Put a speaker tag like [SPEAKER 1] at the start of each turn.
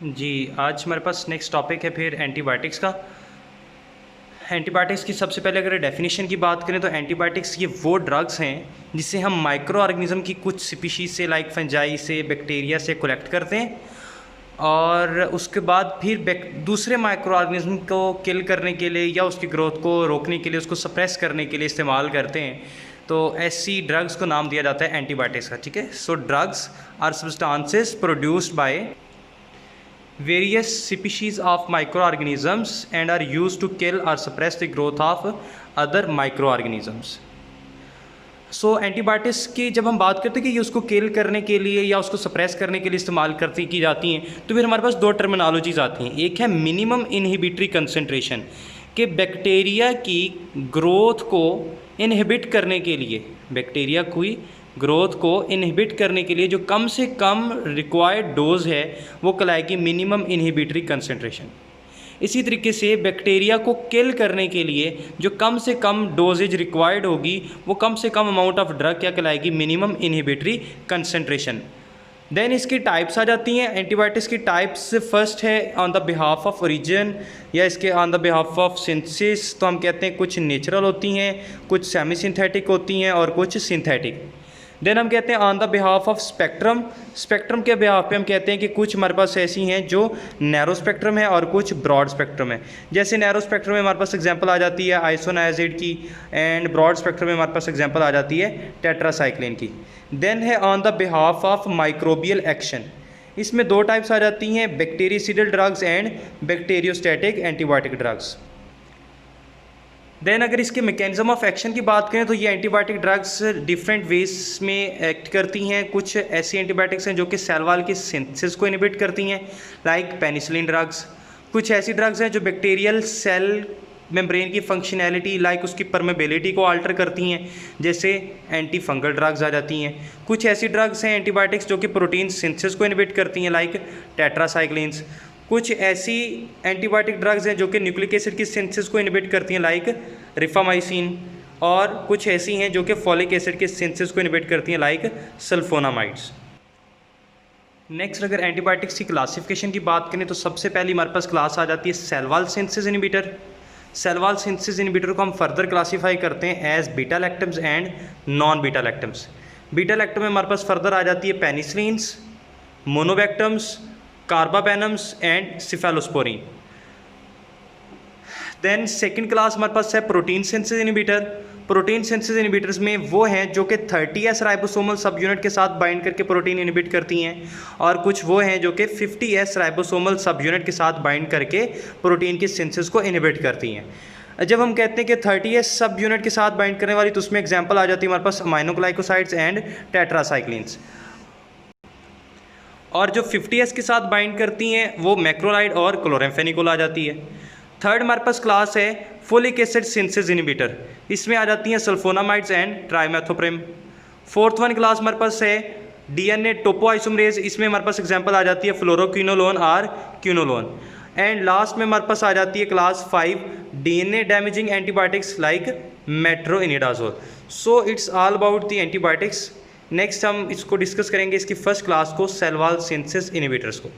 [SPEAKER 1] जी, आज हमारे पास next topic है फिर एंटीबायोटिक्स का। एंटीबायोटिक्स की सबसे पहले अगर डेफिनेशन की बात करें तो एंटीबायोटिक्स ये वो ड्रग्स हैं जिससे हम माइक्रो ऑर्गेनिज्म की कुछ स्पीशीज़ से लाइक फंजाई से बैक्टीरिया से कलेक्ट करते हैं और उसके बाद फिर दूसरे माइक्रो ऑर्गेनिज्म को किल करने के लिए या उसकी ग्रोथ को रोकने के लिए, उसको सप्रेस करने के लिए इस्तेमाल करते हैं। तो ऐसी ड्रग्स को नाम दिया जाता है एंटीबायोटिक्स का। ठीक है, so drugs are substances produced by various species of microorganisms and are used to kill or suppress the growth of other microorganisms. So antibiotics की जब हम बात करते हैं कि ये उसको किल करने के लिए या उसको सप्रेस करने के लिए इस्तेमाल की जाती हैं, तो फिर हमारे पास दो टर्मिनोलॉजीज आती हैं। एक है मिनिमम इनहिबिटरी कंसंट्रेशन, कि बैक्टीरिया की ग्रोथ को इनहिबिट करने के लिए, बैक्टीरिया की ग्रोथ को इनहिबिट करने के लिए जो कम से कम रिक्वायर्ड डोज है वो कहलाएगी मिनिमम इनहिबिटरी कंसंट्रेशन। इसी तरीके से बैक्टीरिया को किल करने के लिए जो कम से कम डोजेज रिक्वायर्ड होगी वो कम से कम अमाउंट ऑफ ड्रग क्या कहलाएगी, मिनिमम इनहिबिटरी कंसंट्रेशन। देन इसकी टाइप्स आ जाती हैं। एंटीबायोटिक्स की टाइप्स फर्स्ट है on the behalf of origin या इसके on the behalf of synthesis. तो हम कहते हैं कुछ नेचुरल होती हैं, कुछ सेमी सिंथेटिक होती हैं और कुछ सिंथेटिक। देन हम कहते हैं on the behalf of spectrum. Spectrum के बिहाफ पे हम कहते हैं कि कुछ हमारे पास ऐसी हैं जो नैरो स्पेक्ट्रम है और कुछ ब्रॉड स्पेक्ट्रम है। जैसे नैरो स्पेक्ट्रम में हमारे पास एग्जांपल आ जाती है आइसोनाइजिड की, एंड ब्रॉड स्पेक्ट्रम में हमारे पास एग्जांपल आ जाती है टेट्रासाइक्लिन की। देन है on the behalf of microbial action. इसमें दो टाइप्स आ जाती हैं, bactericidal drugs and bacteriostatic antibiotic drugs. Then अगर इसके मैकेनिज्म ऑफ एक्शन की बात करें तो ये एंटीबायोटिक ड्रग्स डिफरेंट वेज में एक्ट करती हैं। कुछ ऐसी एंटीबायोटिक्स हैं जो कि सेल वॉल की सिंथेसिस को इनहिबिट करती हैं, लाइक पेनिसिलिन ड्रग्स। कुछ ऐसी ड्रग्स हैं जो बैक्टीरियल सेल मेम्ब्रेन की फंक्शनैलिटी लाइक उसकी परमेबिलिटी को अल्टर करती हैं, जैसे एंटी फंगल ड्रग्स आ जाती हैं। कुछ ऐसी ड्रग्स हैं एंटीबायोटिक्स जो कि प्रोटीन सिंथेसिस को इनहिबिट करती हैं, लाइक टेट्रासाइक्लिन्स। कुछ ऐसी एंटीबायोटिक ड्रग्स हैं जो कि न्यूक्लिक एसिड की सिंथेसिस को इनहिबिट करती हैं, लाइक रिफामाइसिन। और कुछ ऐसी हैं जो कि फॉलिक एसिड के सिंथेसिस को इनहिबिट करती हैं, लाइक सल्फोनामाइड्स। नेक्स्ट अगर एंटीबायोटिक्स की क्लासिफिकेशन की बात करें तो सबसे पहली हमारे पास क्लास आ जाती है cell wall synthesis inhibitor. Cell wall synthesis inhibitor को हम फर्दर क्लासीफाई करते हैं as beta lactams and non beta lactams. Beta lactam में हमारे पास फर्दर आ जाती है penicillins, monobactams, carbapenems and cephalosporin. Then second class हमारे पास है protein synthesis inhibitor. Protein synthesis inhibitors में वो हैं जो कि 30S राइबोसोमल सब यूनिट के साथ बाइंड करके प्रोटीन इनहिबिट करती हैं, और कुछ वो हैं जो कि 50S राइबोसोमल सब यूनिट के साथ बाइंड करके प्रोटीन की सिंथेसिस को इनहिबिट करती हैं। जब हम कहते हैं कि 30S सब यूनिट के साथ बाइंड करने वाली, तो उसमें एग्जाम्पल आ जाती है हमारे पास अमाइनोग्लाइकोसाइड्स एंड टेट्रासाइक्लिन्स। और जो 50S के साथ बाइंड करती हैं वो मैक्रोलाइड और क्लोराम्फेनिकोल आ जाती है। थर्ड हमारे पास क्लास है फोलिक एसिड सिंथेसिस इनहिबिटर। इसमें आ जाती हैं sulfonamides and trimethoprim. Fourth one class हमारे पास है डीएनए टोपोआइसोमरेज। इसमें हमारे पास एग्जांपल आ जाती है फ्लोरोक्विनोलोन और क्विनोलोन। एंड लास्ट में हमारे पास आ जाती है class 5 DNA damaging antibiotics like metronidazole. So it's all about the antibiotics. Next हम इसको डिस्कस करेंगे इसकी फर्स्ट क्लास को, सेल वॉल सिंथेसिस इनहिबिटर्स को।